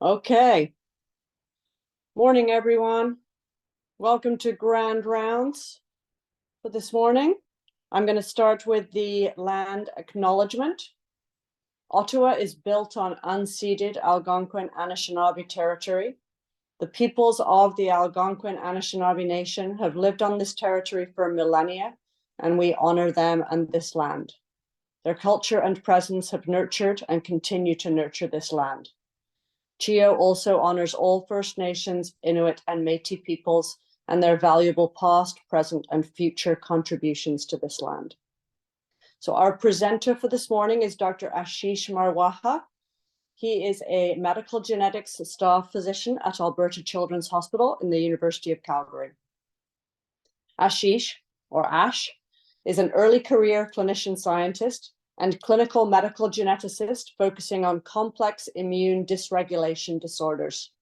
Okay. Morning, everyone. Welcome to Grand Rounds for this morning. I'm going to start with the land acknowledgement. Ottawa is built on unceded Algonquin Anishinaabe territory. The peoples of the Algonquin Anishinaabe Nation have lived on this territory for millennia, and we honor them and this land. Their culture and presence have nurtured and continue to nurture this land. CHEO also honors all First Nations, Inuit, and Métis peoples and their valuable past, present, and future contributions to this land. So our presenter for this morning is Dr. Ashish Marwaha. He is a medical genetics staff physician at Alberta Children's Hospital in the University of Calgary. Ashish, or Ash, is an early career clinician scientist and clinical medical geneticist focusing on complex immune dysregulation disorders.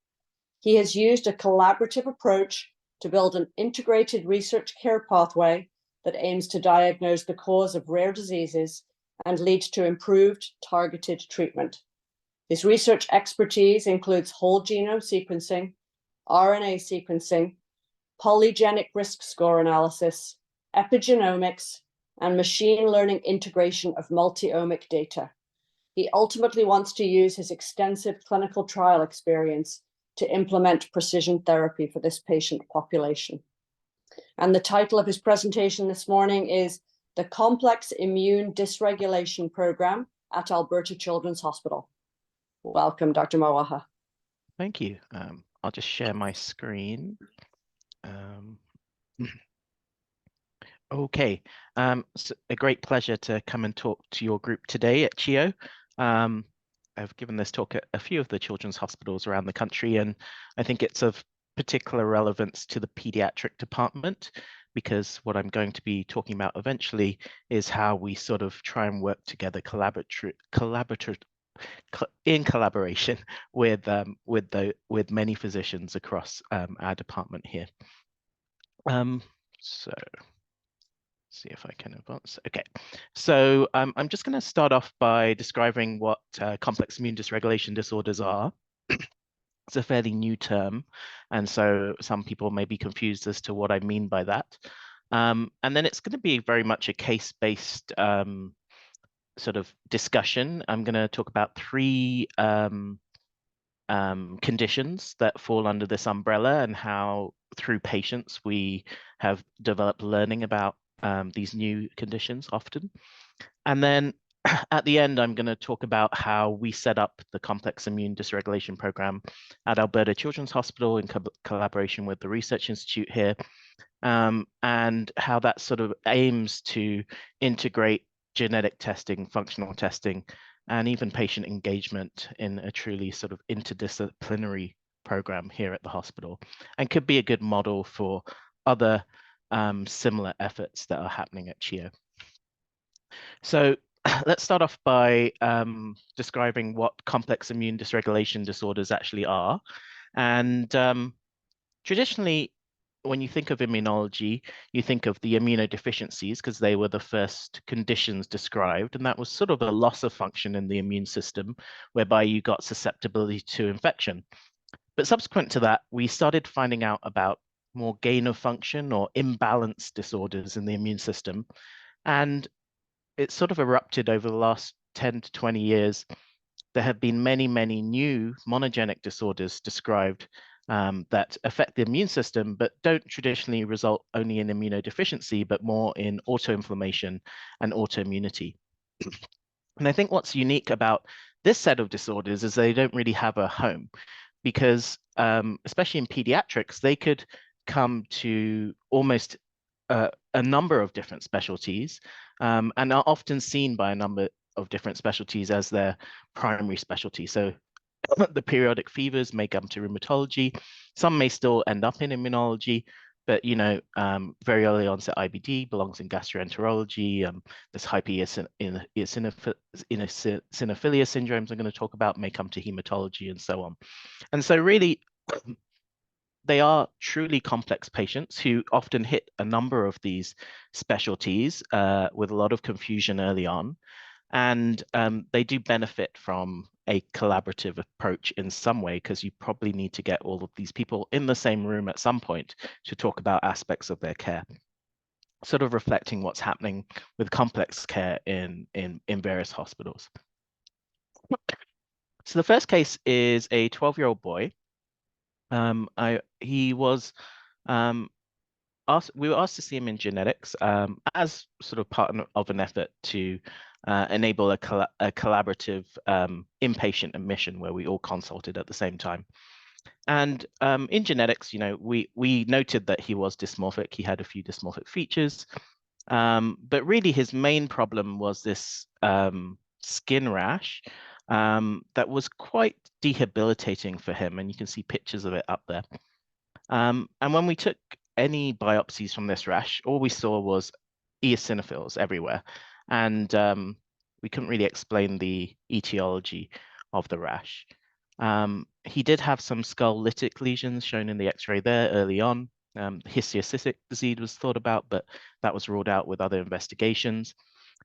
He has used a collaborative approach to build an integrated research care pathway that aims to diagnose the cause of rare diseases and lead to improved targeted treatment. His research expertise includes whole genome sequencing, RNA sequencing, polygenic risk score analysis, epigenomics, and machine learning integration of multi-omic data. He ultimately wants to use his extensive clinical trial experience to implement precision therapy for this patient population. And the title of his presentation this morning is The Complex Immune Dysregulation Program at Alberta Children's Hospital. Welcome, Dr. Marwaha. Thank you. I'll just share my screen. Okay, it's a great pleasure to come and talk to your group today at CHEO. I've given this talk at a few of the children's hospitals around the country, and I think it's of particular relevance to the pediatric department, because what I'm going to be talking about eventually is how we sort of try and work together in collaboration with many physicians across our department here. So see if I can advance. Okay, so I'm just going to start off by describing what complex immune dysregulation disorders are. It's a fairly new term, and so some people may be confused as to what I mean by that. And then it's going to be very much a case-based sort of discussion. I'm going to talk about three conditions that fall under this umbrella and how through patients we have developed learning about these new conditions often. And then at the end, I'm going to talk about how we set up the complex immune dysregulation program at Alberta Children's Hospital in collaboration with the Research Institute here, and how that sort of aims to integrate genetic testing, functional testing, and even patient engagement in a truly sort of interdisciplinary program here at the hospital, and could be a good model for other similar efforts that are happening at CHEO. So let's start off by describing what complex immune dysregulation disorders actually are. And traditionally, when you think of immunology, you think of the immunodeficiencies because they were the first conditions described, and that was sort of a loss of function in the immune system, whereby you got susceptibility to infection. But subsequent to that, we started finding out about more gain of function or imbalance disorders in the immune system. And it sort of erupted over the last 10 to 20 years. There have been many, many new monogenic disorders described that affect the immune system, but don't traditionally result only in immunodeficiency, but more in autoinflammation and autoimmunity. And I think what's unique about this set of disorders is they don't really have a home, because especially in pediatrics, they could come to almost a number of different specialties and are often seen by a number of different specialties as their primary specialty. So the periodic fevers may come to rheumatology. Some may still end up in immunology, but very early onset IBD belongs in gastroenterology. This hypereosinophilia syndromes I'm going to talk about may come to hematology and so on. And so really, they are truly complex patients who often hit a number of these specialties with a lot of confusion early on. And they do benefit from a collaborative approach in some way, because you probably need to get all of these people in the same room at some point to talk about aspects of their care, sort of reflecting what's happening with complex care in various hospitals. So the first case is a 12-year-old boy. He was we were asked to see him in genetics as sort of part of an effort to enable a collaborative inpatient admission where we all consulted at the same time. And in genetics, we noted that he was dysmorphic. He had a few dysmorphic features, but really his main problem was this skin rash that was quite debilitating for him. And you can see pictures of it up there. And when we took any biopsies from this rash, all we saw was eosinophils everywhere. And we couldn't really explain the etiology of the rash. He did have some skull lytic lesions shown in the X-ray there early on. Histiocytic disease was thought about, but that was ruled out with other investigations.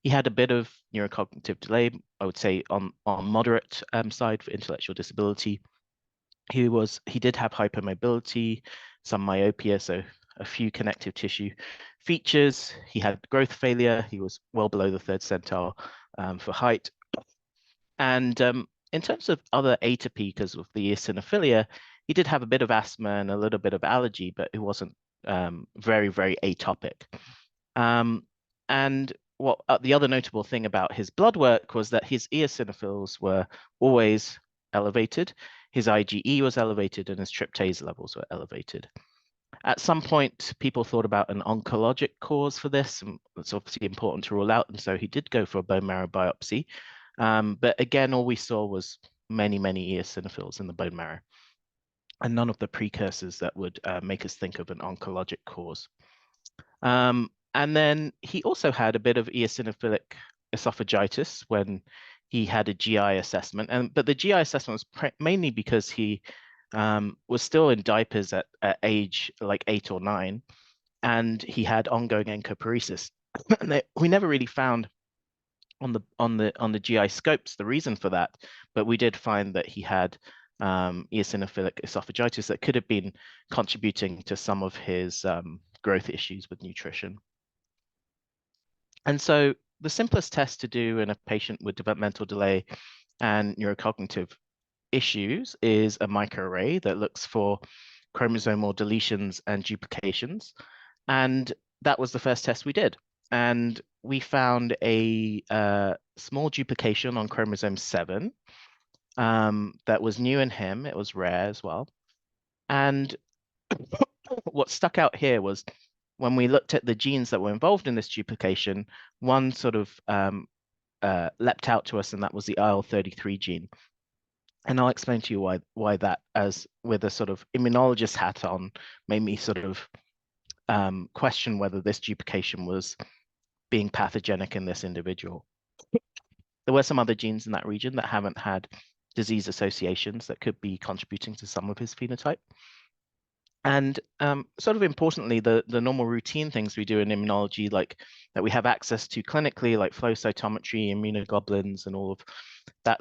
He had a bit of neurocognitive delay, I would say on moderate side for intellectual disability. He did have hypermobility, some myopia, so a few connective tissue features. He had growth failure. He was well below the 3rd centile for height. And in terms of other atopy, because of the eosinophilia, he did have a bit of asthma and a little bit of allergy, but it wasn't very, very atopic. And what the other notable thing about his blood work was that his eosinophils were always elevated. His IgE was elevated and his tryptase levels were elevated. At some point, people thought about an oncologic cause for this, and it's obviously important to rule out. And so he did go for a bone marrow biopsy. But again, all we saw was many, many eosinophils in the bone marrow, and none of the precursors that would make us think of an oncologic cause. And then he also had a bit of eosinophilic esophagitis when he had a GI assessment. But the GI assessment was mainly because he was still in diapers at age like 8 or 9, and he had ongoing encoparesis. And we never really found on the GI scopes the reason for that, but we did find that he had eosinophilic esophagitis that could have been contributing to some of his growth issues with nutrition. And so the simplest test to do in a patient with developmental delay and neurocognitive issues is a microarray that looks for chromosomal deletions and duplications. And that was the first test we did. And we found a small duplication on chromosome 7 that was new in him. It was rare as well. And what stuck out here was when we looked at the genes that were involved in this duplication, one sort of leapt out to us, and that was the IL-33 gene. And I'll explain to you why that, as with a sort of immunologist hat on, made me sort of question whether this duplication was being pathogenic in this individual. There were some other genes in that region that haven't had disease associations that could be contributing to some of his phenotype. And sort of importantly, the normal routine things we do in immunology, like that we have access to clinically, like flow cytometry, immunoglobulins, and all of that,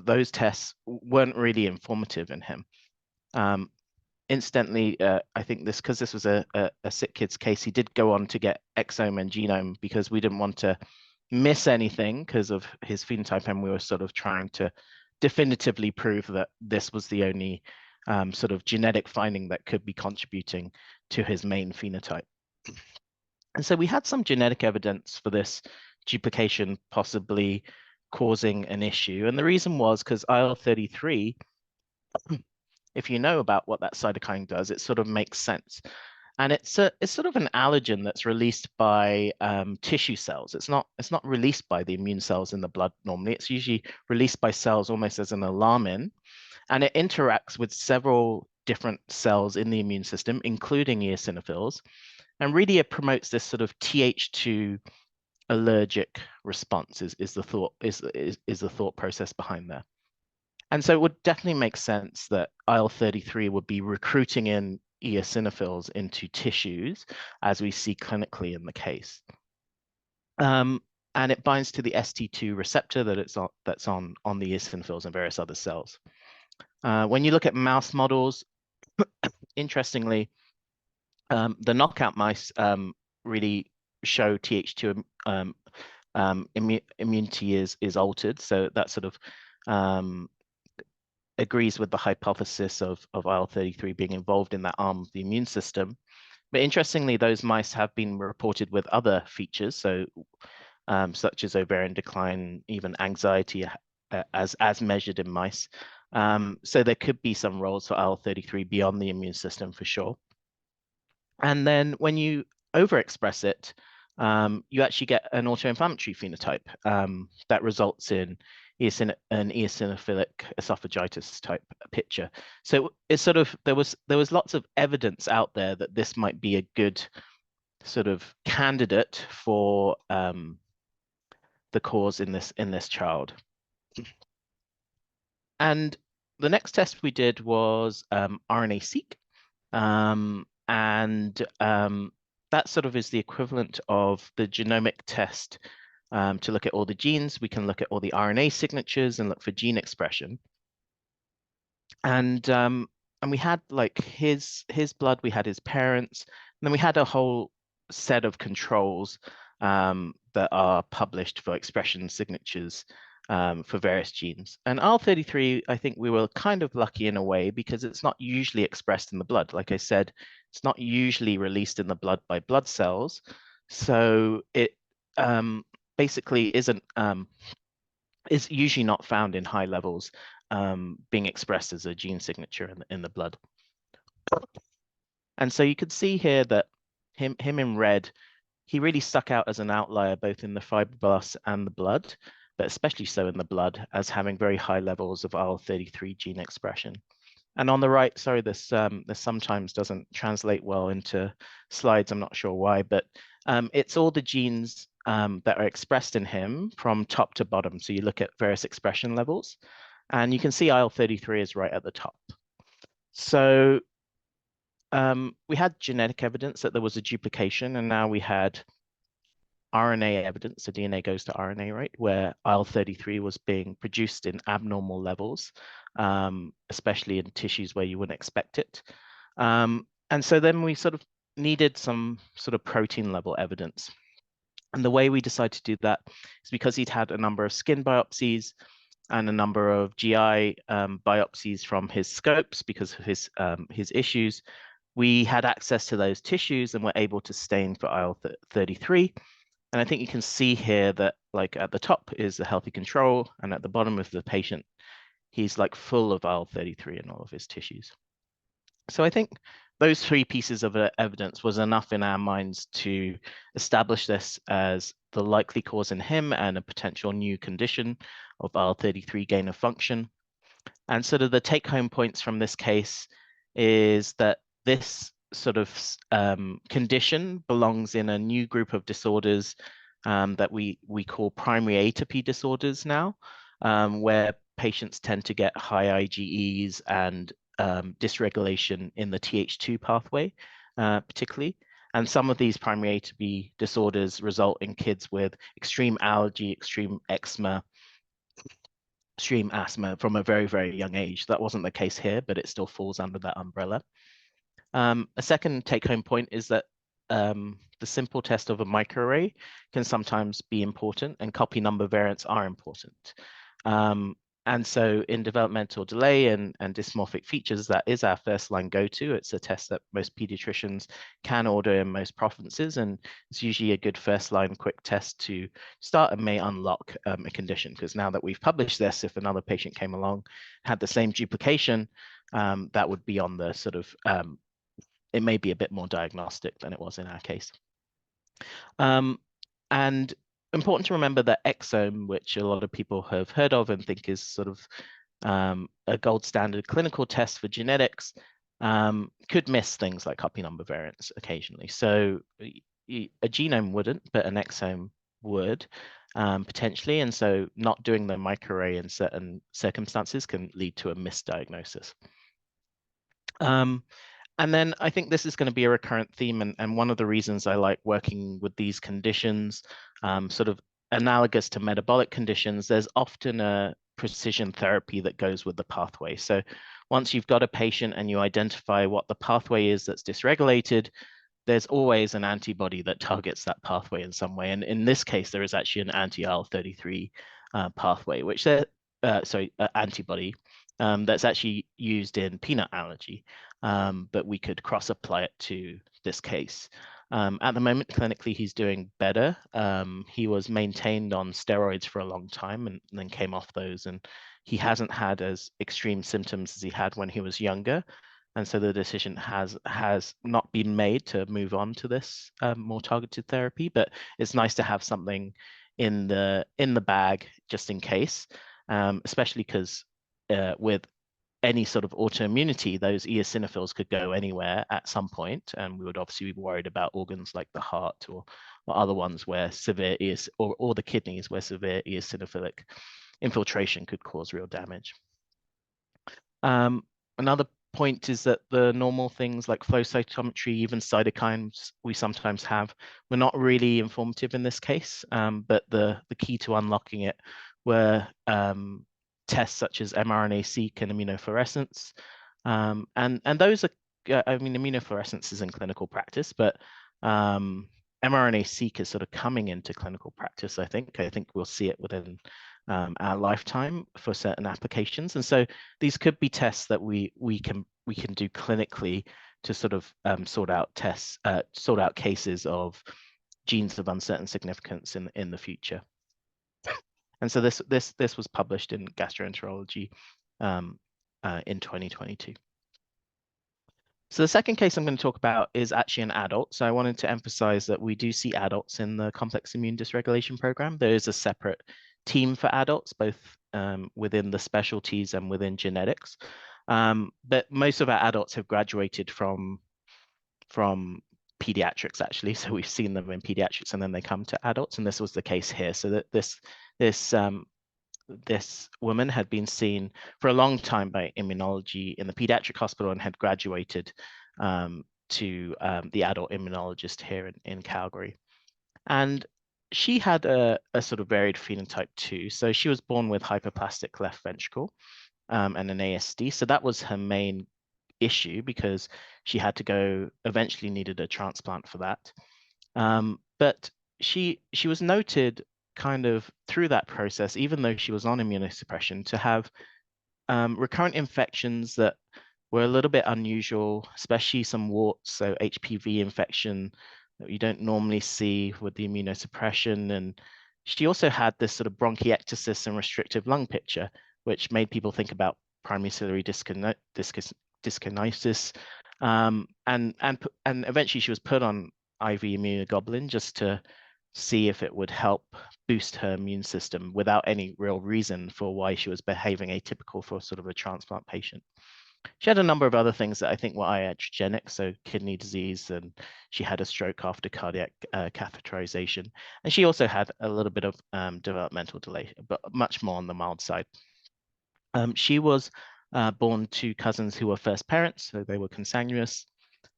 those tests weren't really informative in him. Incidentally, I think because this was a sick kid's case, he did go on to get exome and genome because we didn't want to miss anything because of his phenotype, and we were sort of trying to definitively prove that this was the only sort of genetic finding that could be contributing to his main phenotype. And so we had some genetic evidence for this duplication possibly causing an issue. And the reason was because IL-33, if you know about what that cytokine does, it sort of makes sense. And it's sort of an allergen that's released by tissue cells. It's not released by the immune cells in the blood normally. It's usually released by cells almost as an alarmin. And it interacts with several different cells in the immune system, including eosinophils. And really it promotes this sort of Th2 allergic response is the thought process behind there. And so it would definitely make sense that IL-33 would be recruiting in eosinophils into tissues, as we see clinically in the case. And and it binds to the ST2 receptor that's on the eosinophils and various other cells. When you look at mouse models, interestingly, the knockout mice really show Th2 immunity is altered, so that sort of agrees with the hypothesis of IL-33 being involved in that arm of the immune system. But interestingly, those mice have been reported with other features, so such as ovarian decline, even anxiety as measured in mice. So there could be some roles for IL-33 beyond the immune system for sure. And then when you overexpress it, you actually get an autoinflammatory phenotype that results in an eosinophilic esophagitis type picture. So it's sort of there was lots of evidence out there that this might be a good sort of candidate for the cause in this child. And the next test we did was RNA-seq. That sort of is the equivalent of the genomic test to look at all the genes. We can look at all the RNA signatures and look for gene expression. And we had like his blood, we had his parents, and then we had a whole set of controls that are published for expression signatures for various genes. And IL-33, I think we were kind of lucky in a way because it's not usually expressed in the blood. Like I said, it's not usually released in the blood by blood cells. So it basically is usually not found in high levels being expressed as a gene signature in the blood. And so you could see here that him in red, he really stuck out as an outlier both in the fibroblasts and the blood, but especially so in the blood as having very high levels of IL-33 gene expression. And on the right, sorry, this sometimes doesn't translate well into slides. I'm not sure why, but it's all the genes that are expressed in him from top to bottom. So you look at various expression levels, and you can see IL-33 is right at the top. So we had genetic evidence that there was a duplication, and now we had RNA evidence, so DNA goes to RNA, right, where IL-33 was being produced in abnormal levels, especially in tissues where you wouldn't expect it. And so then we sort of needed some sort of protein level evidence. And the way we decided to do that is because he'd had a number of skin biopsies and a number of GI biopsies from his scopes because of his issues. We had access to those tissues and were able to stain for IL-33. And I think you can see here that like at the top is the healthy control, and at the bottom of the patient, he's like full of IL-33 in all of his tissues. So I think those three pieces of evidence was enough in our minds to establish this as the likely cause in him and a potential new condition of IL-33 gain of function. And sort of the take-home points from this case is that this sort of condition belongs in a new group of disorders that we call primary atopy disorders now, where patients tend to get high IgEs and dysregulation in the Th2 pathway, particularly. And some of these primary atopy disorders result in kids with extreme allergy, extreme eczema, extreme asthma from a very, very young age. That wasn't the case here, but it still falls under that umbrella. A second take-home point is that the simple test of a microarray can sometimes be important, and copy number variants are important. And so in developmental delay and dysmorphic features, that is our first line go-to. It's a test that most pediatricians can order in most provinces, and it's usually a good first line quick test to start and may unlock a condition. Because now that we've published this, if another patient came along, had the same duplication, that would be on the sort of, it may be a bit more diagnostic than it was in our case. And important to remember that exome, which a lot of people have heard of and think is sort of a gold standard clinical test for genetics, could miss things like copy number variants occasionally. So a genome wouldn't, but an exome would potentially. And so not doing the microarray in certain circumstances can lead to a misdiagnosis. And then I think this is going to be a recurrent theme, and one of the reasons I like working with these conditions, sort of analogous to metabolic conditions, there's often a precision therapy that goes with the pathway. So once you've got a patient and you identify what the pathway is that's dysregulated, there's always an antibody that targets that pathway in some way. And in this case, there is actually an anti-IL-33 pathway, which antibody that's actually used in peanut allergy, but we could cross-apply it to this case. At the moment, clinically, he's doing better. He was maintained on steroids for a long time and then came off those, and he hasn't had as extreme symptoms as he had when he was younger. And so the decision has not been made to move on to this more targeted therapy, but it's nice to have something in the bag just in case, especially because with any sort of autoimmunity, those eosinophils could go anywhere at some point, and we would obviously be worried about organs like the heart or other ones where severe or the kidneys where severe eosinophilic infiltration could cause real damage. Another point is that the normal things like flow cytometry, even cytokines we sometimes have, were not really informative in this case, but the key to unlocking it were tests such as mRNA-seq and immunofluorescence. And those are, I mean, immunofluorescence is in clinical practice, but mRNA-seq is sort of coming into clinical practice, I think. I think we'll see it within our lifetime for certain applications. And so these could be tests that we can do clinically to sort of sort out cases of genes of uncertain significance in the future. And so this was published in Gastroenterology in 2022. So the second case I'm going to talk about is actually an adult. So I wanted to emphasize that we do see adults in the complex immune dysregulation program. There is a separate team for adults, both within the specialties and within genetics. But most of our adults have graduated from pediatrics, actually. So we've seen them in pediatrics and then they come to adults. And this was the case here. So that this woman had been seen for a long time by immunology in the pediatric hospital and had graduated to the adult immunologist here in Calgary. And she had a sort of varied phenotype too. So she was born with hyperplastic left ventricle and an ASD. So that was her main issue because she had to eventually needed a transplant for that. But she was noted kind of through that process, even though she was on immunosuppression, to have recurrent infections that were a little bit unusual, especially some warts, so HPV infection that you don't normally see with the immunosuppression. And she also had this sort of bronchiectasis and restrictive lung picture, which made people think about primary ciliary dyskinesis. And eventually she was put on IV immunoglobulin just to see if it would help boost her immune system without any real reason for why she was behaving atypical for sort of a transplant patient. She had a number of other things that I think were iatrogenic, so kidney disease, and she had a stroke after cardiac catheterization. And she also had a little bit of developmental delay, but much more on the mild side. She was born to cousins who were first parents, so they were consanguineous.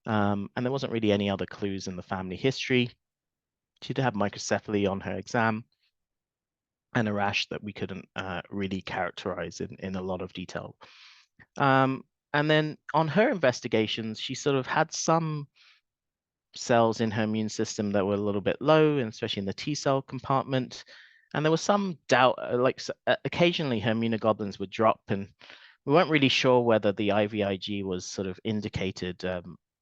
And there wasn't really any other clues in the family history. She did have microcephaly on her exam and a rash that we couldn't really characterize in a lot of detail. And then on her investigations, she sort of had some cells in her immune system that were a little bit low, and especially in the T cell compartment. And there was some doubt, occasionally her immunoglobulins would drop, and we weren't really sure whether the IVIG was sort of indicated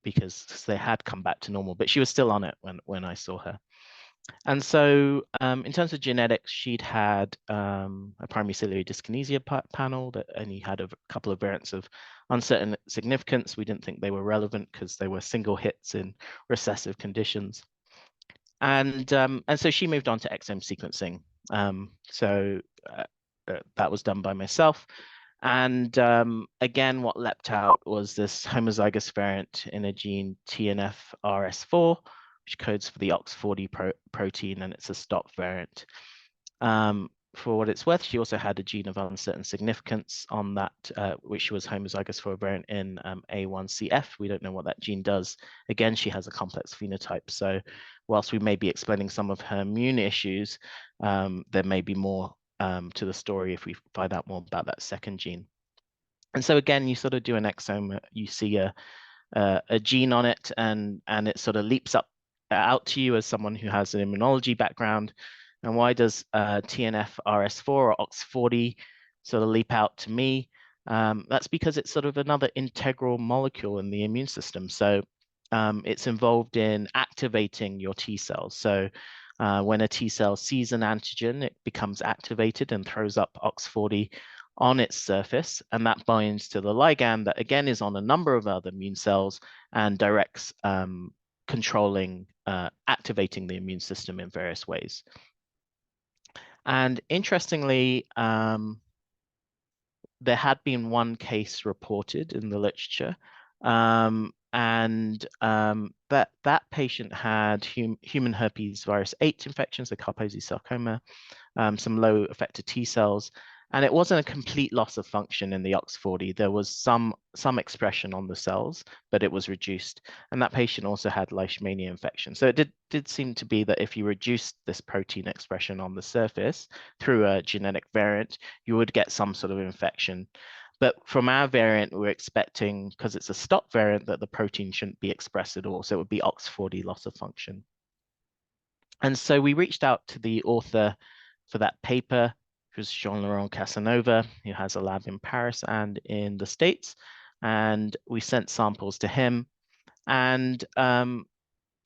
because they had come back to normal, but she was still on it when I saw her. And so in terms of genetics, she'd had a primary ciliary dyskinesia panel that only had a couple of variants of uncertain significance. We didn't think they were relevant because they were single hits in recessive conditions. And so she moved on to exome sequencing. That was done by myself. And again, what leapt out was this homozygous variant in a gene TNF-RS4, which codes for the OX40 protein, and it's a stop variant. for what it's worth, she also had a gene of uncertain significance on that, which was homozygous for a variant in A1CF. We don't know what that gene does. Again, she has a complex phenotype. So whilst we may be explaining some of her immune issues, there may be more to the story if we find out more about that second gene. And so again, you sort of do an exome, you see a gene on it, and it sort of leaps up out to you as someone who has an immunology background. And why does TNF RS4 or OX40 sort of leap out to me? That's because it's sort of another integral molecule in the immune system. So it's involved in activating your T cells. So when a T cell sees an antigen, it becomes activated and throws up OX40 on its surface, and that binds to the ligand that again is on a number of other immune cells and directs controlling, activating the immune system in various ways. And interestingly, there had been one case reported in the literature, and that patient had human herpes virus 8 infections, a Kaposi sarcoma, some low effector T cells, and it wasn't a complete loss of function in the OX40. There was some expression on the cells, but it was reduced. And that patient also had Leishmania infection. So it did seem to be that if you reduced this protein expression on the surface through a genetic variant, you would get some sort of infection. But from our variant, we're expecting, because it's a stop variant, that the protein shouldn't be expressed at all. So it would be OX40 loss of function. And so we reached out to the author for that paper, which was Jean-Laurent Casanova, who has a lab in Paris and in the States. And we sent samples to him. And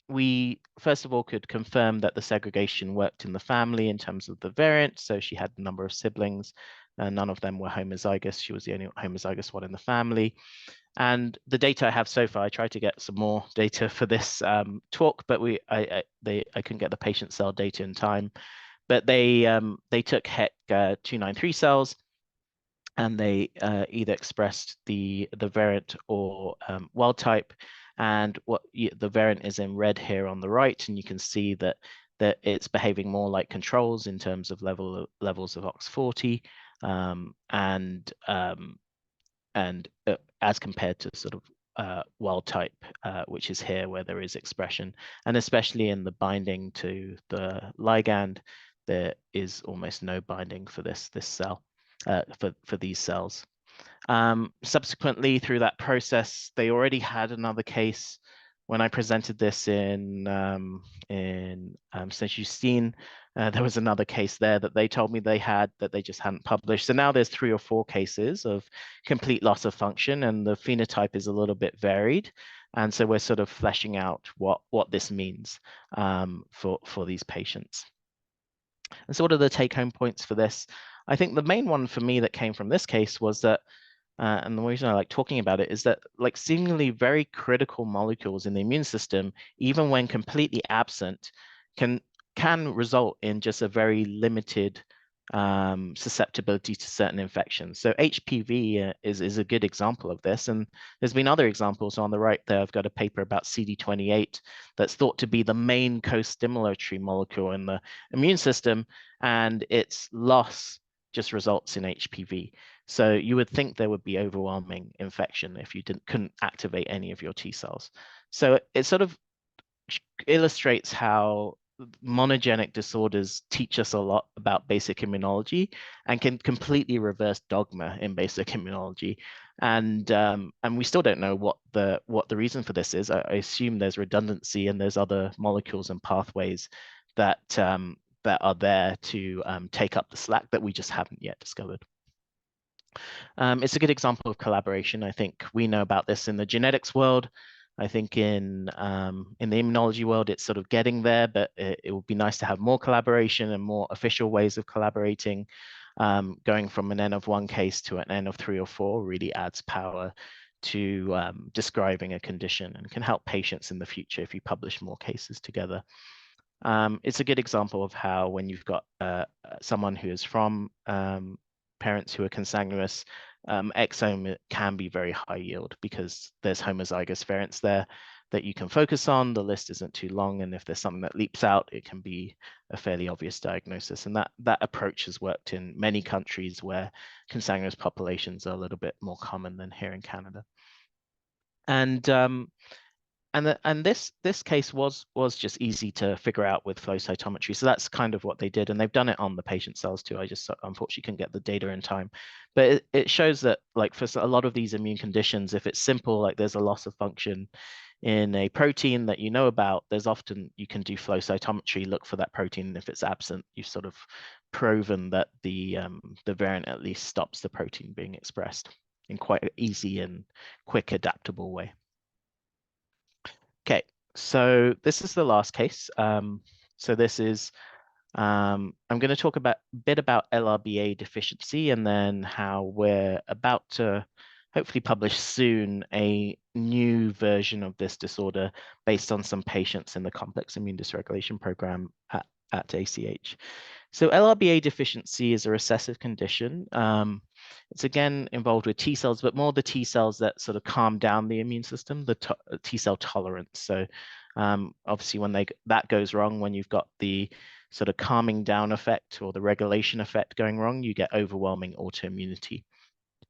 we, first of all, could confirm that the segregation worked in the family in terms of the variant. So she had a number of siblings, and none of them were homozygous. She was the only homozygous one in the family. And the data I have so far, I tried to get some more data for this talk, but I couldn't get the patient cell data in time. But they took HEC293 cells, and they either expressed the variant or wild type. And what the variant is in red here on the right, and you can see that it's behaving more like controls in terms of levels of OX40, and as compared to sort of wild type, which is here where there is expression, and especially in the binding to the ligand, there is almost no binding for this cell, for these cells. Subsequently, through that process, they already had another case when I presented this in Saint-Justine. There was another case there that they told me they had that they just hadn't published. So now there's 3 or 4 cases of complete loss of function, and the phenotype is a little bit varied. And so we're sort of fleshing out what this means for these patients. And so what are the take-home points for this? I think the main one for me that came from this case was that, and the reason I like talking about it is that, like, seemingly very critical molecules in the immune system, even when completely absent, can result in just a very limited susceptibility to certain infections. So HPV is a good example of this, and there's been other examples. On the right there, I've got a paper about CD28 that's thought to be the main co-stimulatory molecule in the immune system, and its loss just results in HPV. So you would think there would be overwhelming infection if you couldn't activate any of your T cells. So it sort of illustrates how monogenic disorders teach us a lot about basic immunology and can completely reverse dogma in basic immunology. And we still don't know what the reason for this is. I assume there's redundancy and there's other molecules and pathways that are there to take up the slack that we just haven't yet discovered. It's a good example of collaboration. I think we know about this in the genetics world. I think in the immunology world, it's sort of getting there, but it would be nice to have more collaboration and more official ways of collaborating. Going from an N of 1 case to an N of 3 or 4 really adds power to describing a condition and can help patients in the future if you publish more cases together. It's a good example of how, when you've got someone who is from parents who are consanguineous, exome can be very high yield because there's homozygous variants there. that you can focus on. The list isn't too long, and if there's something that leaps out, it can be a fairly obvious diagnosis. And that approach has worked in many countries where consanguineous populations are a little bit more common than here in Canada. And this case was just easy to figure out with flow cytometry. So that's kind of what they did, and they've done it on the patient cells too. I just unfortunately couldn't get the data in time, but it shows that, like, for a lot of these immune conditions, if it's simple, like there's a loss of function in a protein that you know about, there's often you can do flow cytometry, look for that protein, and if it's absent, you've sort of proven that the variant at least stops the protein being expressed in quite an easy and quick adaptable way. Okay, so this is the last case. So this is, I'm going to talk a bit about LRBA deficiency, and then how we're about to hopefully publish soon a new version of this disorder based on some patients in the complex immune dysregulation program at ACH. So LRBA deficiency is a recessive condition. It's again involved with T cells, but more the T cells that sort of calm down the immune system, the T cell tolerance. So obviously when that goes wrong, when you've got the sort of calming down effect or the regulation effect going wrong, you get overwhelming autoimmunity.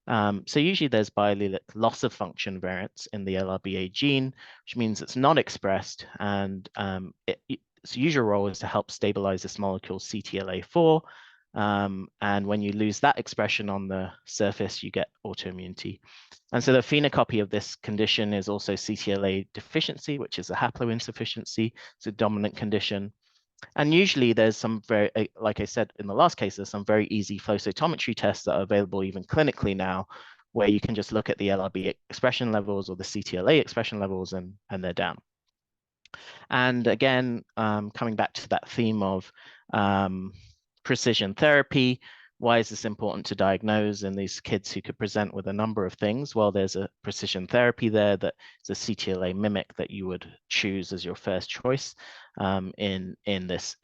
So usually there's biallelic loss of function variants in the LRBA gene, which means it's not expressed, and its usual role is to help stabilize this molecule CTLA4. And when you lose that expression on the surface, you get autoimmunity. And so the phenocopy of this condition is also CTLA deficiency, which is a haploinsufficiency. It's a dominant condition. And usually there's some very, like I said in the last case, there's some very easy flow cytometry tests that are available even clinically now, where you can just look at the LRB expression levels or the CTLA expression levels, and they're down. And again, coming back to that theme of precision therapy, why is this important to diagnose in these kids who could present with a number of things? Well, there's a precision therapy there that is a CTLA mimic that you would choose as your first choice in this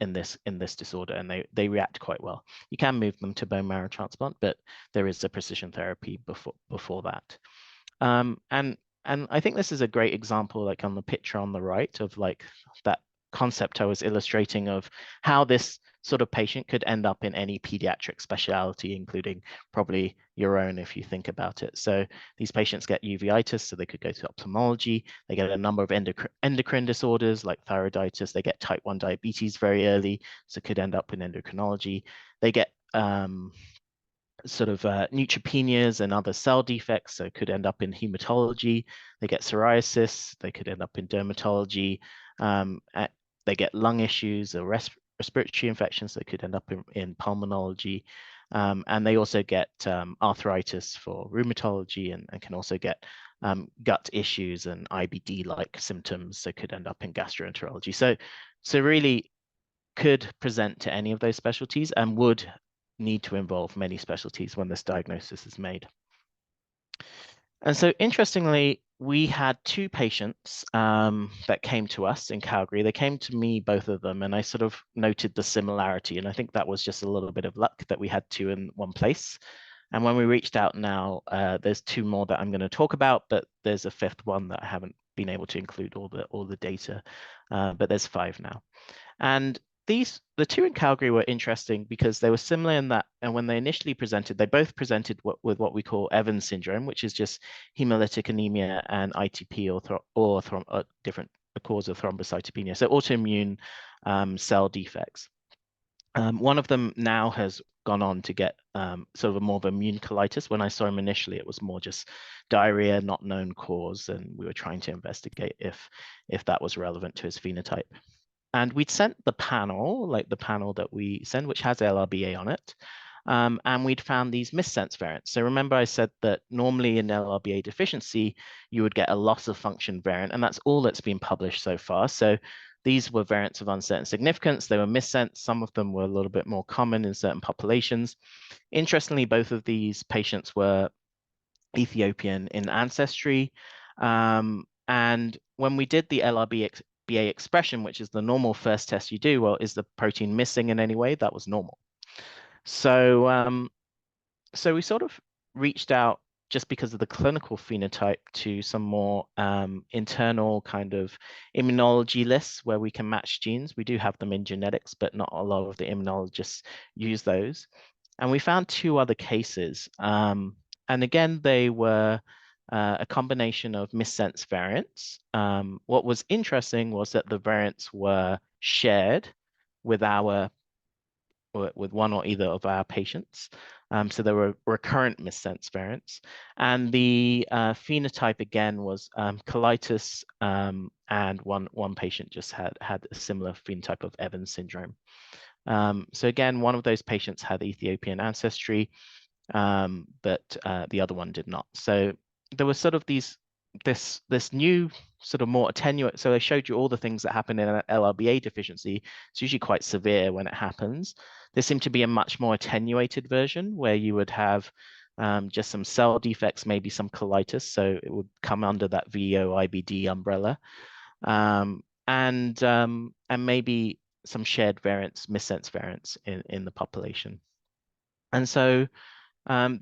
disorder, and they react quite well. You can move them to bone marrow transplant, but there is a precision therapy before that. And I think this is a great example, like on the picture on the right, of like that concept I was illustrating of how this sort of patient could end up in any pediatric specialty, including probably your own if you think about it. So these patients get uveitis, so they could go to ophthalmology. They get a number of endocrine disorders like thyroiditis. They get type 1 diabetes very early, so could end up in endocrinology. They get sort of neutropenias and other cell defects, so could end up in hematology. They get psoriasis, they could end up in dermatology. They get lung issues or respiratory infections, they could end up in pulmonology. And they also get arthritis for rheumatology, and can also get gut issues and IBD-like symptoms, so could end up in gastroenterology. So really could present to any of those specialties, and would need to involve many specialties when this diagnosis is made. And so interestingly, we had two patients that came to us in Calgary. They came to me, both of them, and I sort of noted the similarity. And I think that was just a little bit of luck that we had two in one place. And when we reached out now, there's two more that I'm going to talk about, but there's a fifth one that I haven't been able to include all the data, but there's five now. And the two in Calgary were interesting because they were similar in that, and when they initially presented, they both presented with what we call Evans syndrome, which is just hemolytic anemia and ITP or a different cause of thrombocytopenia, so autoimmune cell defects. One of them now has gone on to get sort of a more of immune colitis. When I saw him initially, it was more just diarrhea, not known cause, and we were trying to investigate if that was relevant to his phenotype. And we'd sent the panel, like the panel that we send, which has LRBA on it, and we'd found these missense variants. So remember I said that normally in LRBA deficiency, you would get a loss of function variant, and that's all that's been published so far. So these were variants of uncertain significance. They were missense. Some of them were a little bit more common in certain populations. Interestingly, both of these patients were Ethiopian in ancestry. And when we did the LRBA expression, which is the normal first test you do, well, is the protein missing in any way? That was normal. So so we sort of reached out just because of the clinical phenotype, to some more internal kind of immunology lists where we can match genes. We do have them in genetics, but not a lot of the immunologists use those. And we found 2 other cases. And again, they were a combination of missense variants. What was interesting was that the variants were shared with one or either of our patients. So there were recurrent missense variants. And the phenotype again was colitis, and one patient just had a similar phenotype of Evans syndrome. So again, one of those patients had Ethiopian ancestry, but the other one did not. So there was sort of this new sort of more attenuate. So I showed you all the things that happen in an LRBA deficiency. It's usually quite severe when it happens. There seemed to be a much more attenuated version where you would have just some cell defects, maybe some colitis. So it would come under that VO IBD umbrella, and maybe some shared variants, missense variants in the population. And so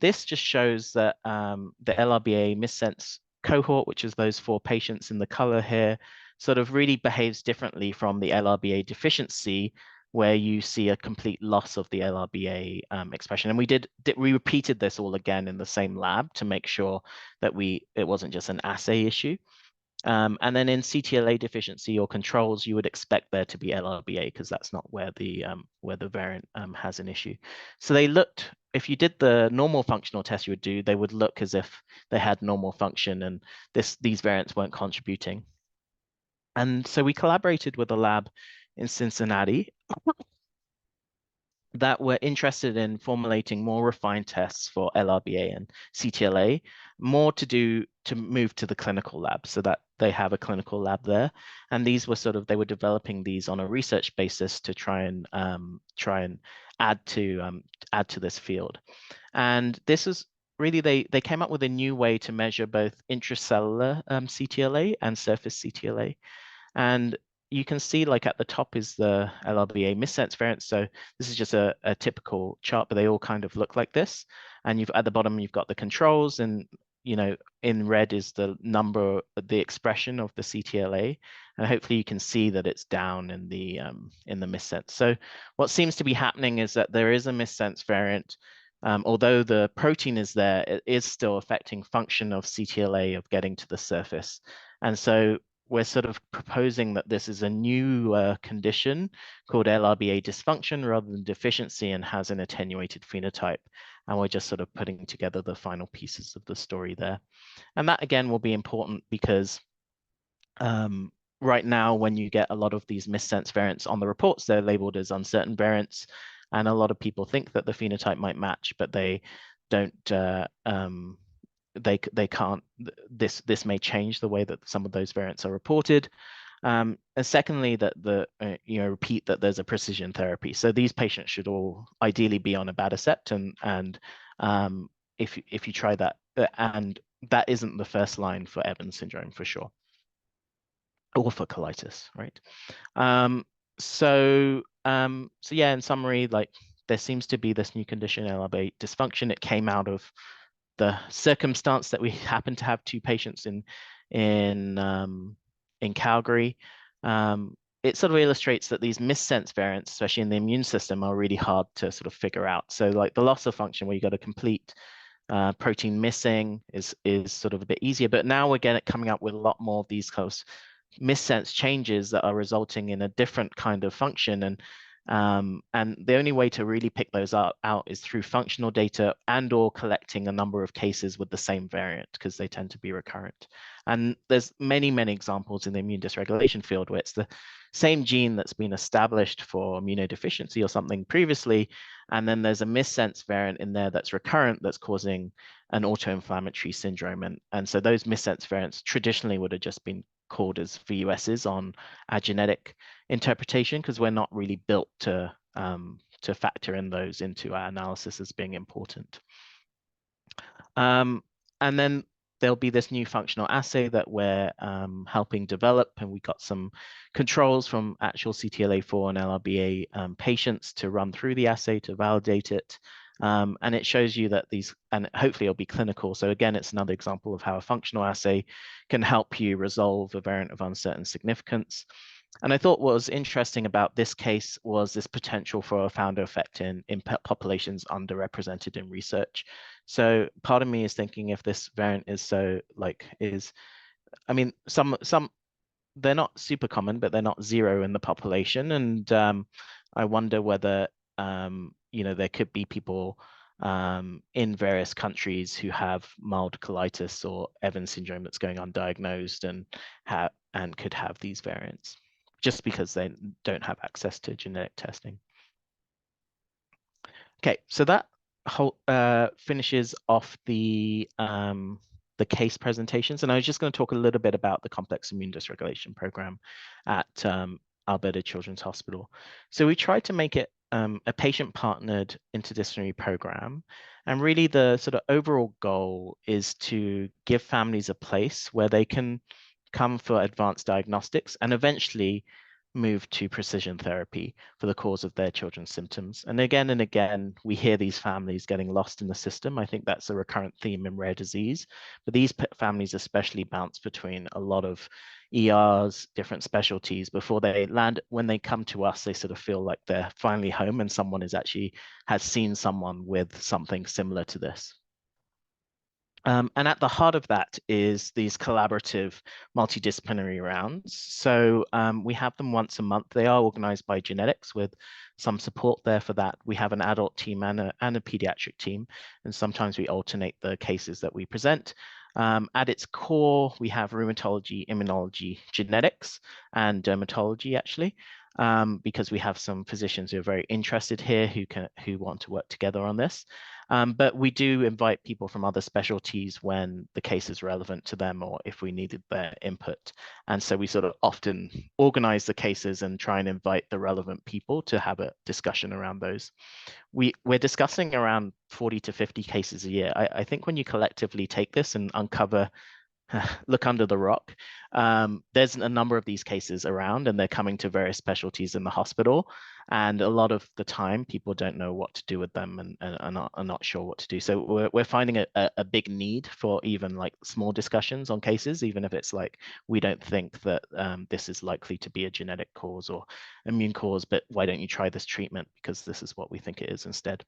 this just shows that the LRBA missense cohort, which is those 4 patients in the color here, sort of really behaves differently from the LRBA deficiency, where you see a complete loss of the LRBA expression. And we repeated this all again in the same lab to make sure that it wasn't just an assay issue. And then in CTLA deficiency or controls, you would expect there to be LRBA because that's not where the variant has an issue. So they looked, if you did the normal functional test you would do, they would look as if they had normal function, and these variants weren't contributing. And so we collaborated with a lab in Cincinnati that were interested in formulating more refined tests for LRBA and CTLA, more to move to the clinical lab, so that they have a clinical lab there. And these were they were developing these on a research basis to try and add to this field. And this is really, they came up with a new way to measure both intracellular CTLA and surface CTLA. And you can see, like, at the top is the LRBA missense variant. So this is just a typical chart, but they all kind of look like this. And at the bottom, you've got the controls, and in red is the number, the expression of the CTLA. And hopefully you can see that it's down in the missense. So what seems to be happening is that there is a missense variant. Although the protein is there, it is still affecting function of CTLA of getting to the surface. And so we're sort of proposing that this is a new condition called LRBA dysfunction rather than deficiency, and has an attenuated phenotype. And we're just sort of putting together the final pieces of the story there. And that, again, will be important because right now, when you get a lot of these missense variants on the reports, they're labeled as uncertain variants. And a lot of people think that the phenotype might match, but they don't. They can't. This may change the way that some of those variants are reported. And secondly, that repeat that there's a precision therapy. So these patients should all ideally be on abatacept, and if you try that, and that isn't the first line for Evans syndrome for sure, or for colitis, right? So yeah, in summary, like, there seems to be this new condition, LRBA dysfunction. It came out of the circumstance that we happen to have 2 patients in Calgary. It sort of illustrates that these missense variants, especially in the immune system, are really hard to sort of figure out. So, like, the loss of function, where you got a complete protein missing, is sort of a bit easier. But now we're coming up with a lot more of these close missense changes that are resulting in a different kind of function. And the only way to really pick those out is through functional data and/or collecting a number of cases with the same variant, because they tend to be recurrent. And there's many, many examples in the immune dysregulation field where it's the same gene that's been established for immunodeficiency or something previously, and then there's a missense variant in there that's recurrent, that's causing an autoinflammatory syndrome. And so those missense variants traditionally would have just been called as VUSs on our genetic interpretation, because we're not really built to factor in those into our analysis as being important. And then there'll be this new functional assay that we're helping develop, and we got some controls from actual CTLA-4 and LRBA patients to run through the assay to validate it. And it shows you that these, and hopefully it'll be clinical. So again, it's another example of how a functional assay can help you resolve a variant of uncertain significance. And I thought what was interesting about this case was this potential for a founder effect in populations underrepresented in research. So part of me is thinking if this variant is so I mean, some they're not super common, but they're not zero in the population. And I wonder whether there could be people in various countries who have mild colitis or Evans syndrome that's going undiagnosed and could have these variants just because they don't have access to genetic testing. Okay, so that whole finishes off the case presentations, and I was just going to talk a little bit about the complex immune dysregulation program at Alberta Children's Hospital. So we tried to make it a patient-partnered interdisciplinary program, and really the sort of overall goal is to give families a place where they can come for advanced diagnostics and eventually move to precision therapy for the cause of their children's symptoms. And again, we hear these families getting lost in the system. I think that's a recurrent theme in rare disease, but these families especially bounce between a lot of ERs, different specialties before they land. When they come to us, they sort of feel like they're finally home and someone has seen someone with something similar to this. And at the heart of that is these collaborative multidisciplinary rounds. So we have them once a month. They are organized by genetics with some support there for that. We have an adult team and a pediatric team, and sometimes we alternate the cases that we present. At its core, we have rheumatology, immunology, genetics, and dermatology actually. Because we have some physicians who are very interested here who want to work together on this. But we do invite people from other specialties when the case is relevant to them or if we needed their input. And so we sort of often organize the cases and try and invite the relevant people to have a discussion around those. We're discussing around 40 to 50 cases a year. I think when you collectively take this and uncover look under the rock. There's a number of these cases around and they're coming to various specialties in the hospital. And a lot of the time people don't know what to do with them and are not sure what to do. So we're finding a big need for even like small discussions on cases, even if it's like, we don't think that this is likely to be a genetic cause or immune cause, but why don't you try this treatment? Because this is what we think it is instead.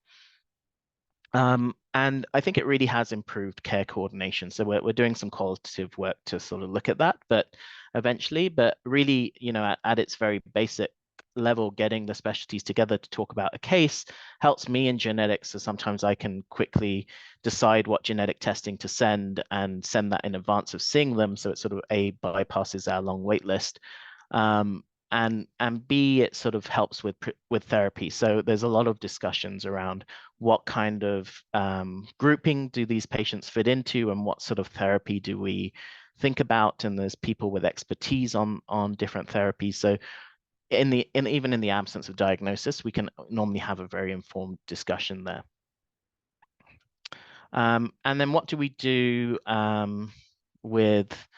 And I think it really has improved care coordination. So we're doing some qualitative work to sort of look at that, but really, at its very basic level, getting the specialties together to talk about a case helps me in genetics. So sometimes I can quickly decide what genetic testing to send and send that in advance of seeing them. So it sort of bypasses our long wait list. And B, it sort of helps with therapy. So there's a lot of discussions around what kind of grouping do these patients fit into and what sort of therapy do we think about. And there's people with expertise on different therapies. So even in the absence of diagnosis, we can normally have a very informed discussion there. And then what do we do with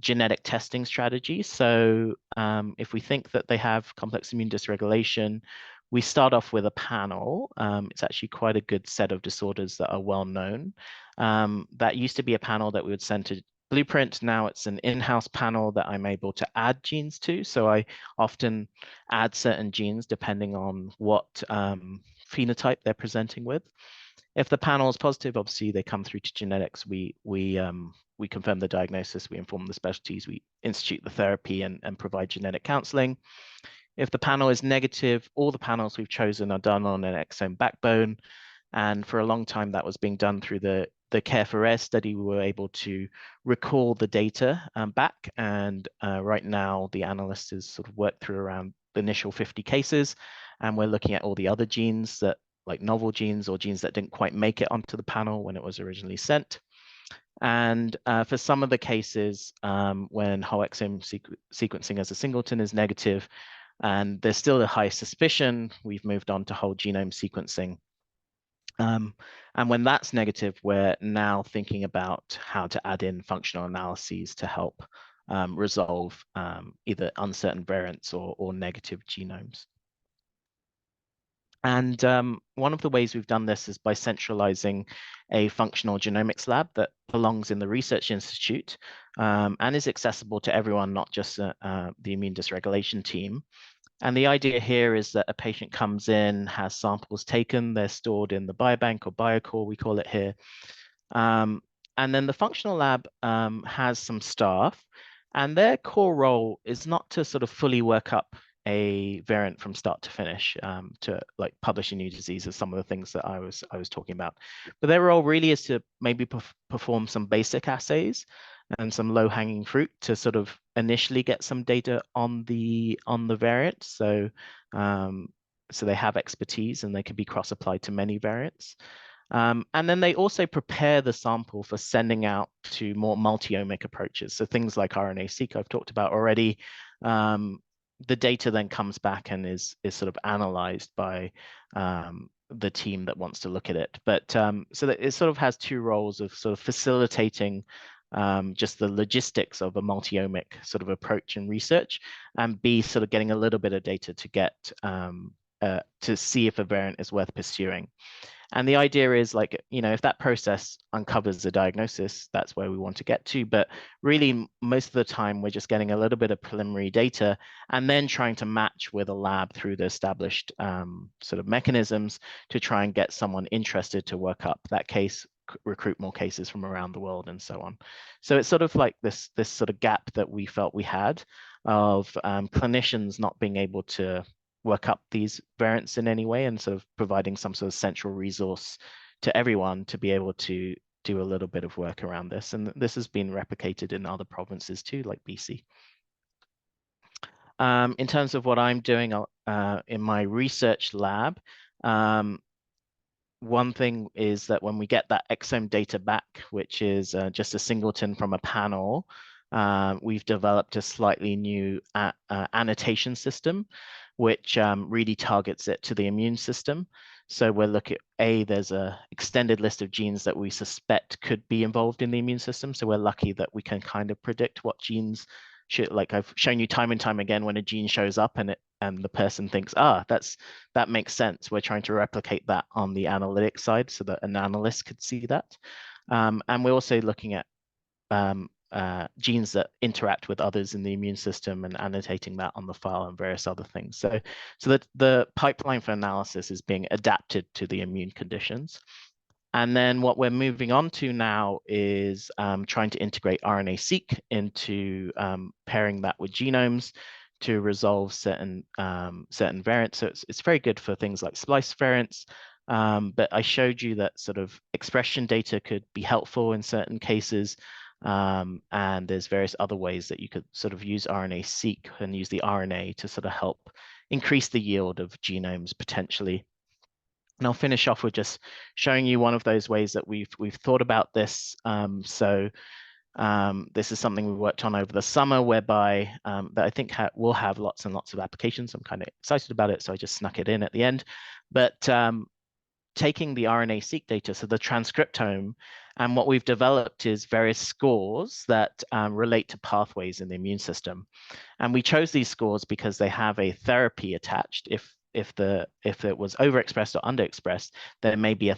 genetic testing strategies? So if we think that they have complex immune dysregulation, we start off with a panel. It's actually quite a good set of disorders that are well known. That used to be a panel that we would send to Blueprint. Now it's an in-house panel that I'm able to add genes to. So I often add certain genes depending on what phenotype they're presenting with. If the panel is positive, obviously they come through to genetics. We confirm the diagnosis, we inform the specialties, we institute the therapy and provide genetic counseling. If the panel is negative, all the panels we've chosen are done on an exome backbone. And for a long time, that was being done through the Care for Rare study. We were able to recall the data back. And right now, the analyst has sort of worked through around the initial 50 cases. And we're looking at all the other genes that, like novel genes or genes that didn't quite make it onto the panel when it was originally sent. And for some of the cases, when whole exome sequencing as a singleton is negative, and there's still a high suspicion, we've moved on to whole genome sequencing. And when that's negative, we're now thinking about how to add in functional analyses to help resolve either uncertain variants or negative genomes. And one of the ways we've done this is by centralizing a functional genomics lab that belongs in the research institute and is accessible to everyone, not just the immune dysregulation team. And the idea here is that a patient comes in, has samples taken, they're stored in the biobank or biocore, we call it here. And then the functional lab has some staff, and their core role is not to sort of fully work up a variant from start to finish, to like publish a new disease, as some of the things that I was talking about. But their role really is to maybe perform some basic assays and some low-hanging fruit to sort of initially get some data on the variant. So so they have expertise and they can be cross-applied to many variants. And then they also prepare the sample for sending out to more multi-omic approaches. So things like RNA-seq I've talked about already. The data then comes back and is sort of analyzed by the team that wants to look at it. But so that it sort of has two roles of sort of facilitating just the logistics of a multi-omic sort of approach and research, and B, sort of getting a little bit of data to get to see if a variant is worth pursuing. And the idea is, like, you know, if that process uncovers a diagnosis, that's where we want to get to. But really, most of the time, we're just getting a little bit of preliminary data and then trying to match with a lab through the established sort of mechanisms to try and get someone interested to work up that case, recruit more cases from around the world, and so on. So it's sort of like this sort of gap that we felt we had of clinicians not being able to work up these variants in any way, and sort of providing some sort of central resource to everyone to be able to do a little bit of work around this. And this has been replicated in other provinces too, like BC. In terms of what I'm doing in my research lab, one thing is that when we get that exome data back, which is just a singleton from a panel, we've developed a slightly new annotation system, which really targets it to the immune system. So we're looking at, there's a extended list of genes that we suspect could be involved in the immune system. So we're lucky that we can kind of predict what genes should, like I've shown you time and time again, when a gene shows up and the person thinks, that makes sense. We're trying to replicate that on the analytic side so that an analyst could see that. And we're also looking at genes that interact with others in the immune system and annotating that on the file and various other things. So that the pipeline for analysis is being adapted to the immune conditions. And then what we're moving on to now is trying to integrate RNA-seq into pairing that with genomes to resolve certain variants. So it's very good for things like splice variants. But I showed you that sort of expression data could be helpful in certain cases. And there's various other ways that you could sort of use RNA-seq and use the RNA to sort of help increase the yield of genomes potentially. And I'll finish off with just showing you one of those ways that we've thought about this. This is something we worked on over the summer, whereby that I think will have lots and lots of applications. I'm kind of excited about it, so I just snuck it in at the end. But taking the RNA-seq data, so the transcriptome, and what we've developed is various scores that relate to pathways in the immune system. And we chose these scores because they have a therapy attached. If it was overexpressed or underexpressed, there may be a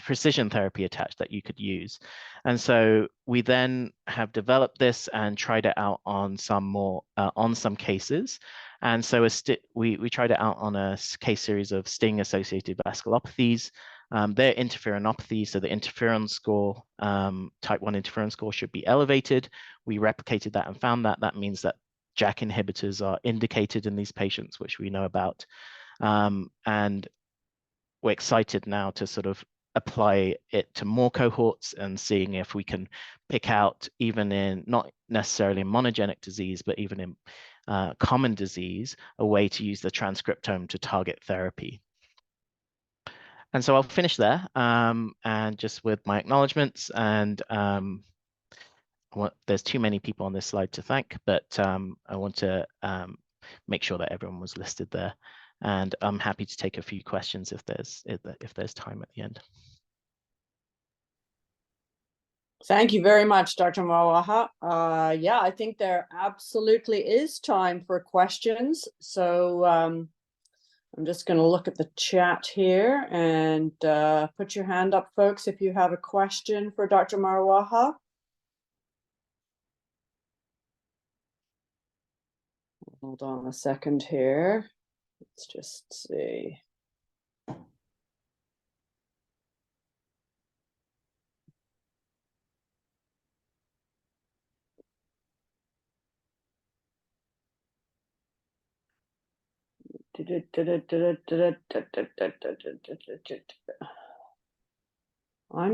precision therapy attached that you could use. And so we then have developed this and tried it out on some cases. And so we tried it out on a case series of STING-associated vasculopathies. They're interferonopathy, so the interferon score, type 1 interferon score, should be elevated. We replicated that and found that. That means that JAK inhibitors are indicated in these patients, which we know about. And we're excited now to sort of apply it to more cohorts and seeing if we can pick out, even in not necessarily monogenic disease, but even in common disease, a way to use the transcriptome to target therapy. And so I'll finish there, and just with my acknowledgements, and there's too many people on this slide to thank, but I want to make sure that everyone was listed there. And I'm happy to take a few questions if there's time at the end. Thank you very much, Dr. Marwaha. Yeah, I think there absolutely is time for questions. So I'm just going to look at the chat here and put your hand up, folks, if you have a question for Dr. Marwaha. Hold on a second here. Let's just see. I'm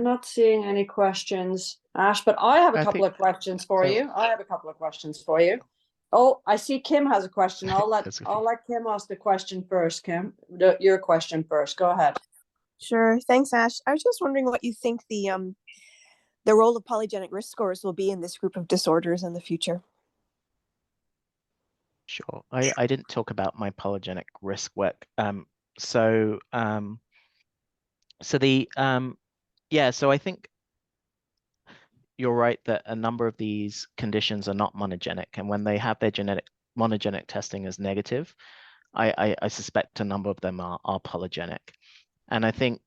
not seeing any questions, Ash, but I have a couple of questions for you. I have a couple of questions for you. Oh, I see Kim has a question. I'll let Kim ask the question first. Kim, your question first. Go ahead. Sure. Thanks, Ash. I was just wondering what you think the role of polygenic risk scores will be in this group of disorders in the future. Sure. I didn't talk about my polygenic risk work. So I think you're right that a number of these conditions are not monogenic, and when they have their monogenic testing as negative, I suspect a number of them are polygenic. And I think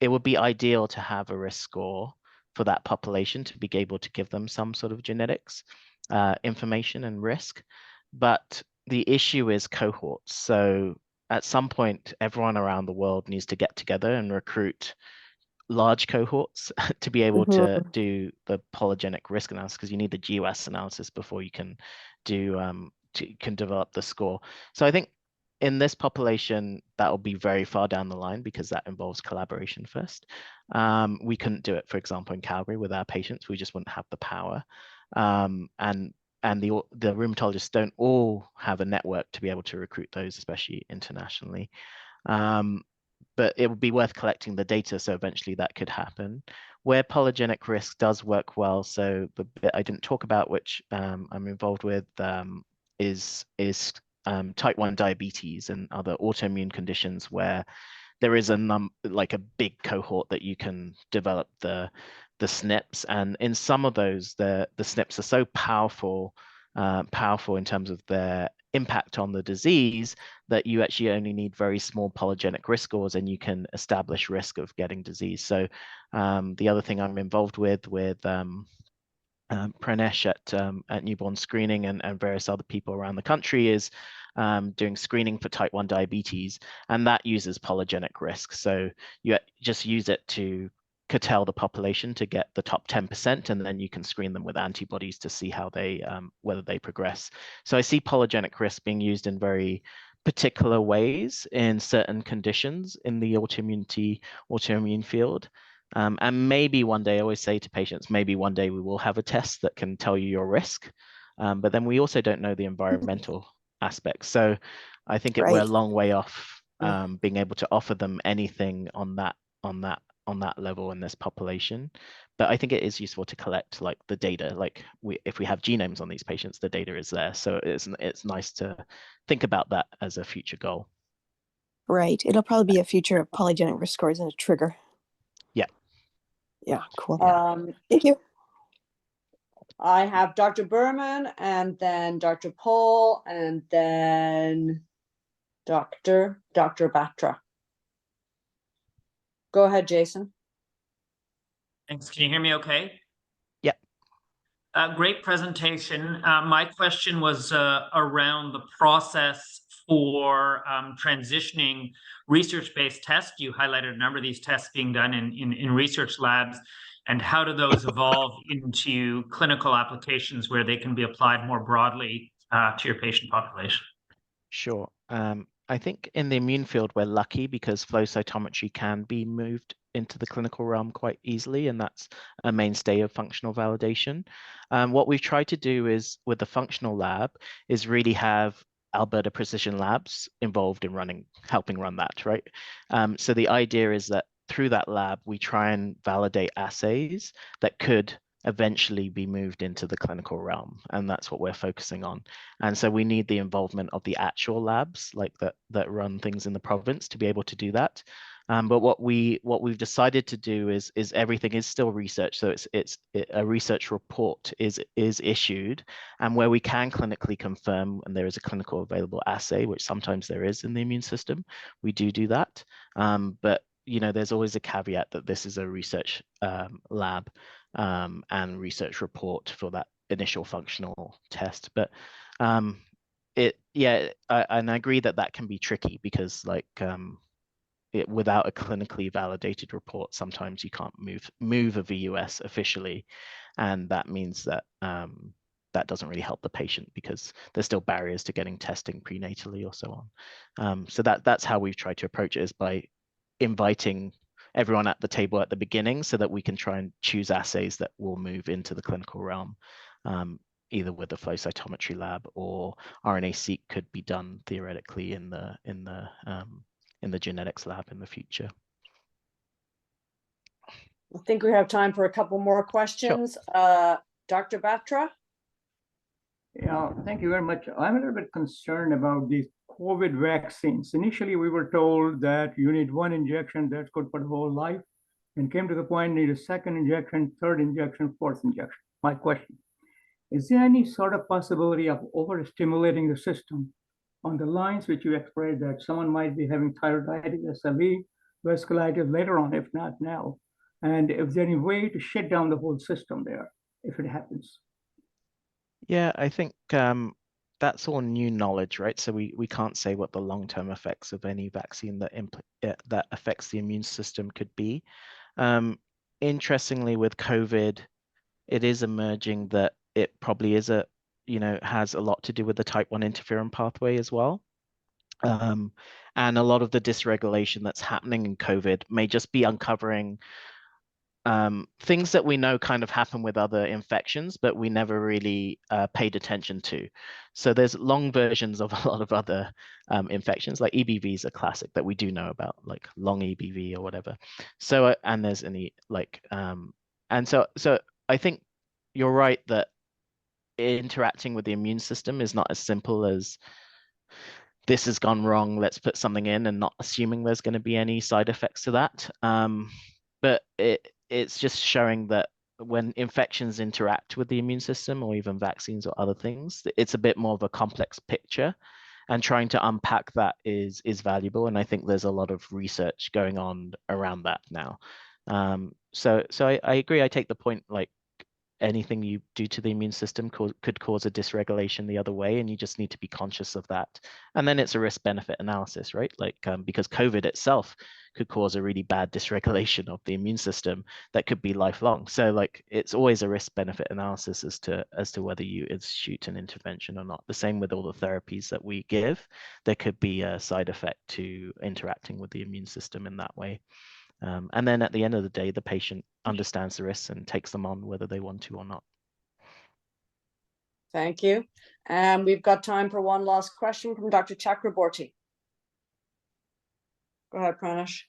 it would be ideal to have a risk score for that population to be able to give them some sort of genetics information and risk. But the issue is cohorts. So at some point, everyone around the world needs to get together and recruit large cohorts to be able to do the polygenic risk analysis, because you need the GWAS analysis before you can do can develop the score. So I think in this population, that will be very far down the line because that involves collaboration first. We couldn't do it, for example, in Calgary with our patients. We just wouldn't have the power. And the rheumatologists don't all have a network to be able to recruit those, especially internationally. But it would be worth collecting the data, so eventually that could happen. Where polygenic risk does work well, so the bit I didn't talk about, which I'm involved with, is type 1 diabetes and other autoimmune conditions where there is like a big cohort that you can develop the SNPs, and in some of those the SNPs are so powerful in terms of their impact on the disease that you actually only need very small polygenic risk scores and you can establish risk of getting disease. So the other thing I'm involved with Pranesh at newborn screening and various other people around the country is doing screening for type 1 diabetes, and that uses polygenic risk. So you just use it to curtail the population to get the top 10%, and then you can screen them with antibodies to see how they whether they progress. So I see polygenic risk being used in very particular ways in certain conditions in the autoimmune field. And maybe one day, I always say to patients, maybe one day we will have a test that can tell you your risk, but then we also don't know the environmental aspects. So I think we're a long way off being able to offer them anything on that level in this population. But I think it is useful to collect like the data. Like if we have genomes on these patients, the data is there. So it's nice to think about that as a future goal. Right. It'll probably be a future of polygenic risk scores and a trigger. Yeah. Yeah, cool. Thank you. I have Dr. Berman and then Dr. Paul and then Dr. Batra. Go ahead, Jason. Thanks. Can you hear me okay? Yeah. Great presentation. My question was around the process for transitioning research-based tests. You highlighted a number of these tests being done in research labs, and how do those evolve into clinical applications where they can be applied more broadly to your patient population? Sure. I think in the immune field, we're lucky because flow cytometry can be moved into the clinical realm quite easily, and that's a mainstay of functional validation. What we've tried to do is with the functional lab is really have Alberta Precision Labs involved in helping run that, right? So the idea is that through that lab, we try and validate assays that could eventually be moved into the clinical realm, and that's what we're focusing on. And so we need the involvement of the actual labs like that run things in the province to be able to do that. But what we've decided to do is everything is still research. So a research report is issued, and where we can clinically confirm, and there is a clinical available assay, which sometimes there is in the immune system, we do that. But there's always a caveat that this is a research lab and research report for that initial functional test. But and I agree that can be tricky because without a clinically validated report, sometimes you can't move a VUS officially, and that means that that doesn't really help the patient because there's still barriers to getting testing prenatally or so on. So that's how we've tried to approach it, is by inviting everyone at the table at the beginning so that we can try and choose assays that will move into the clinical realm, either with the flow cytometry lab, or RNA-seq could be done theoretically in the genetics lab in the future. I think we have time for a couple more questions. Sure. Dr. Batra? Yeah, thank you very much. I'm a little bit concerned about these COVID vaccines. Initially, we were told that you need one injection, that's good for the whole life, and came to the point need a second injection, third injection, fourth injection. My question, is there any sort of possibility of overstimulating the system on the lines which you expressed, that someone might be having thyroiditis, SLE, vasculitis later on, if not now? And if there's any way to shut down the whole system there, if it happens? Yeah, I think that's all new knowledge, right? So we can't say what the long-term effects of any vaccine that affects the immune system could be. Interestingly, with COVID, it is emerging that it probably is has a lot to do with the type 1 interferon pathway as well. And a lot of the dysregulation that's happening in COVID may just be uncovering things that we know kind of happen with other infections, but we never really paid attention to. So there's long versions of a lot of other infections, like EBV is a classic that we do know about, like long EBV or whatever. So and there's any and so I think you're right that interacting with the immune system is not as simple as this has gone wrong, let's put something in, and not assuming there's going to be any side effects to that. But it's just showing that when infections interact with the immune system, or even vaccines or other things, it's a bit more of a complex picture, and trying to unpack that is valuable. And I think there's a lot of research going on around that now. So I agree. I take the point, like anything you do to the immune system could cause a dysregulation the other way, and you just need to be conscious of that. And then it's a risk-benefit analysis, right? Like because COVID itself could cause a really bad dysregulation of the immune system that could be lifelong. So like it's always a risk-benefit analysis as to whether you institute an intervention or not. The same with all the therapies that we give. There could be a side effect to interacting with the immune system in that way. And then at the end of the day, the patient understands the risks and takes them on whether they want to or not. Thank you. And we've got time for one last question from Dr. Chakraborty. Go ahead, Pranish.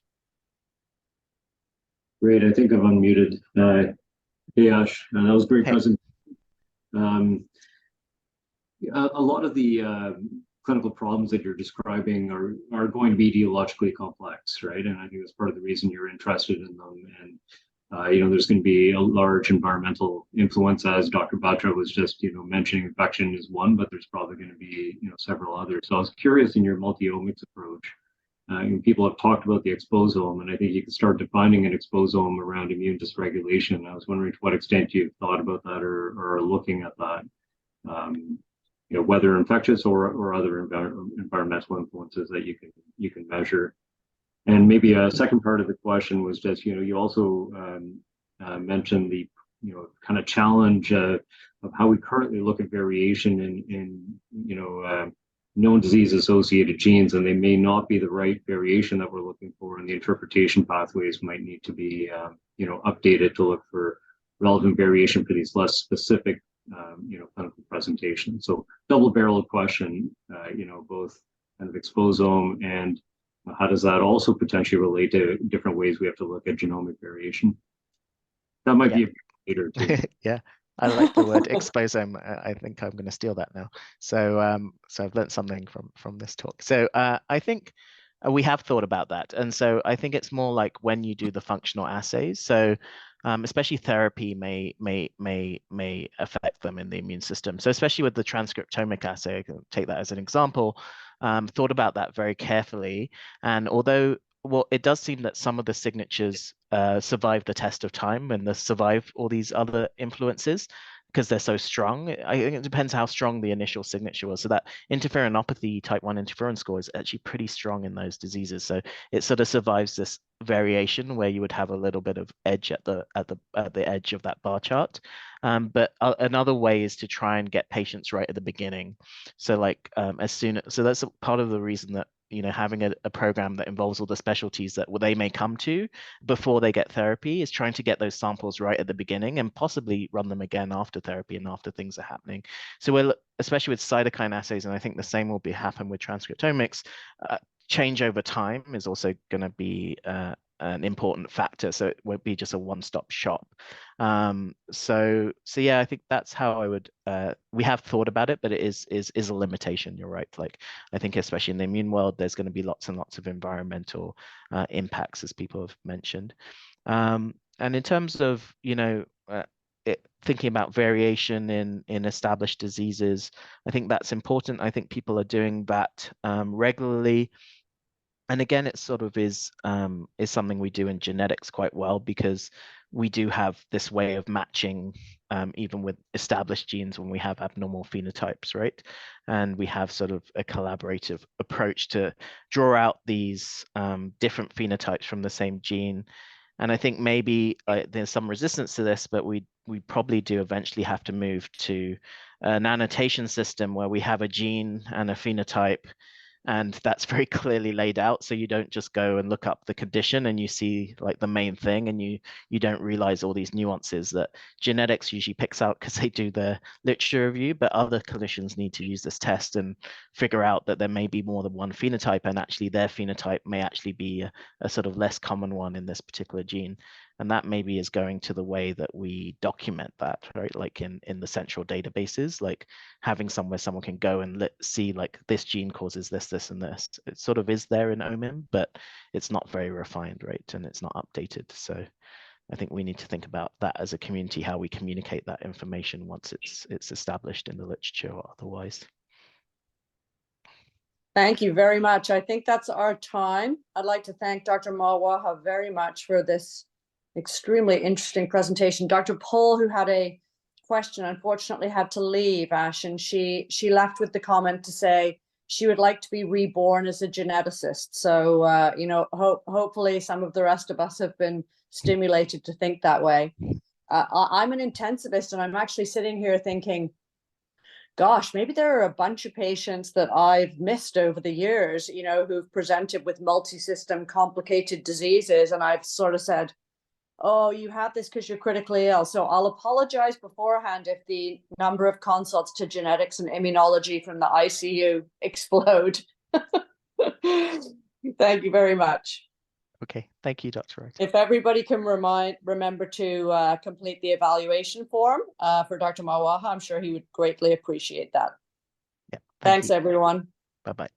Great, I think I've unmuted. Hey, Ash, that was a great presentation. A lot of the clinical problems that you're describing are going to be etiologically complex, right? And I think that's part of the reason you're interested in them. And there's going to be a large environmental influence, as Dr. Batra was just mentioning. Infection is one, but there's probably going to be several others. So I was curious in your multi-omics approach. People have talked about the exposome, and I think you can start defining an exposome around immune dysregulation. I was wondering to what extent you've thought about that or are looking at that. Whether infectious or other environmental influences that you can measure. And maybe a second part of the question was just, you also mentioned the kind of challenge of how we currently look at variation in known disease-associated genes, and they may not be the right variation that we're looking for, and the interpretation pathways might need to be updated to look for relevant variation for these less specific clinical presentation. So double-barreled question, both kind of exposome and how does that also potentially relate to different ways we have to look at genomic variation? That might be a bit later too. Yeah, I like the word exposome. I think I'm going to steal that now. So I've learned something from this talk. So I think We have thought about that. And so I think it's more like when you do the functional assays. So especially therapy may affect them in the immune system. So especially with the transcriptomic assay, I can take that as an example, thought about that very carefully. And although, well, it does seem that some of the signatures survive the test of time and they survive all these other influences because they're so strong. I think it depends how strong the initial signature was. So that interferonopathy type 1 interferon score is actually pretty strong in those diseases. So it sort of survives this variation where you would have a little bit of edge at the edge of that bar chart. But another way is to try and get patients right at the beginning. So like so that's a part of the reason that having a program that involves all the specialties that they may come to before they get therapy is trying to get those samples right at the beginning and possibly run them again after therapy and after things are happening. So we're, especially with cytokine assays, and I think the same will happen with transcriptomics, change over time is also going to be an important factor. So it won't be just a one-stop shop. So yeah, I think that's how I would. We have thought about it, but it is a limitation. You're right. Like I think especially in the immune world, there's going to be lots and lots of environmental impacts, as people have mentioned. And in terms of thinking about variation in established diseases, I think that's important. I think people are doing that regularly. And again, it sort of is something we do in genetics quite well because we do have this way of matching even with established genes when we have abnormal phenotypes, right? And we have sort of a collaborative approach to draw out these different phenotypes from the same gene. And I think maybe there's some resistance to this, but we probably do eventually have to move to an annotation system where we have a gene and a phenotype, and that's very clearly laid out. So you don't just go and look up the condition and you see like the main thing, and you don't realize all these nuances that genetics usually picks out because they do their literature review, but other clinicians need to use this test and figure out that there may be more than one phenotype, and actually their phenotype may actually be a sort of less common one in this particular gene. And that maybe is going to the way that we document that, right? Like in the central databases, like having somewhere someone can go and see like this gene causes this, this, and this. It sort of is there in OMIM, but it's not very refined, right? And it's not updated. So I think we need to think about that as a community, how we communicate that information once it's established in the literature or otherwise. Thank you very much. I think that's our time. I'd like to thank Dr. Marwaha very much for this extremely interesting presentation. Dr. Pohl, who had a question, unfortunately had to leave, Ash, and she left with the comment to say she would like to be reborn as a geneticist. So, hopefully some of the rest of us have been stimulated to think that way. I'm an intensivist, and I'm actually sitting here thinking, gosh, maybe there are a bunch of patients that I've missed over the years, who've presented with multi-system complicated diseases. And I've sort of said, oh, you have this because you're critically ill. So I'll apologize beforehand if the number of consults to genetics and immunology from the ICU explode. Thank you very much. Okay, thank you, Dr. Wright. If everybody can remember to complete the evaluation form for Dr. Marwaha, I'm sure he would greatly appreciate that. Yeah. Thanks, everyone. Bye-bye.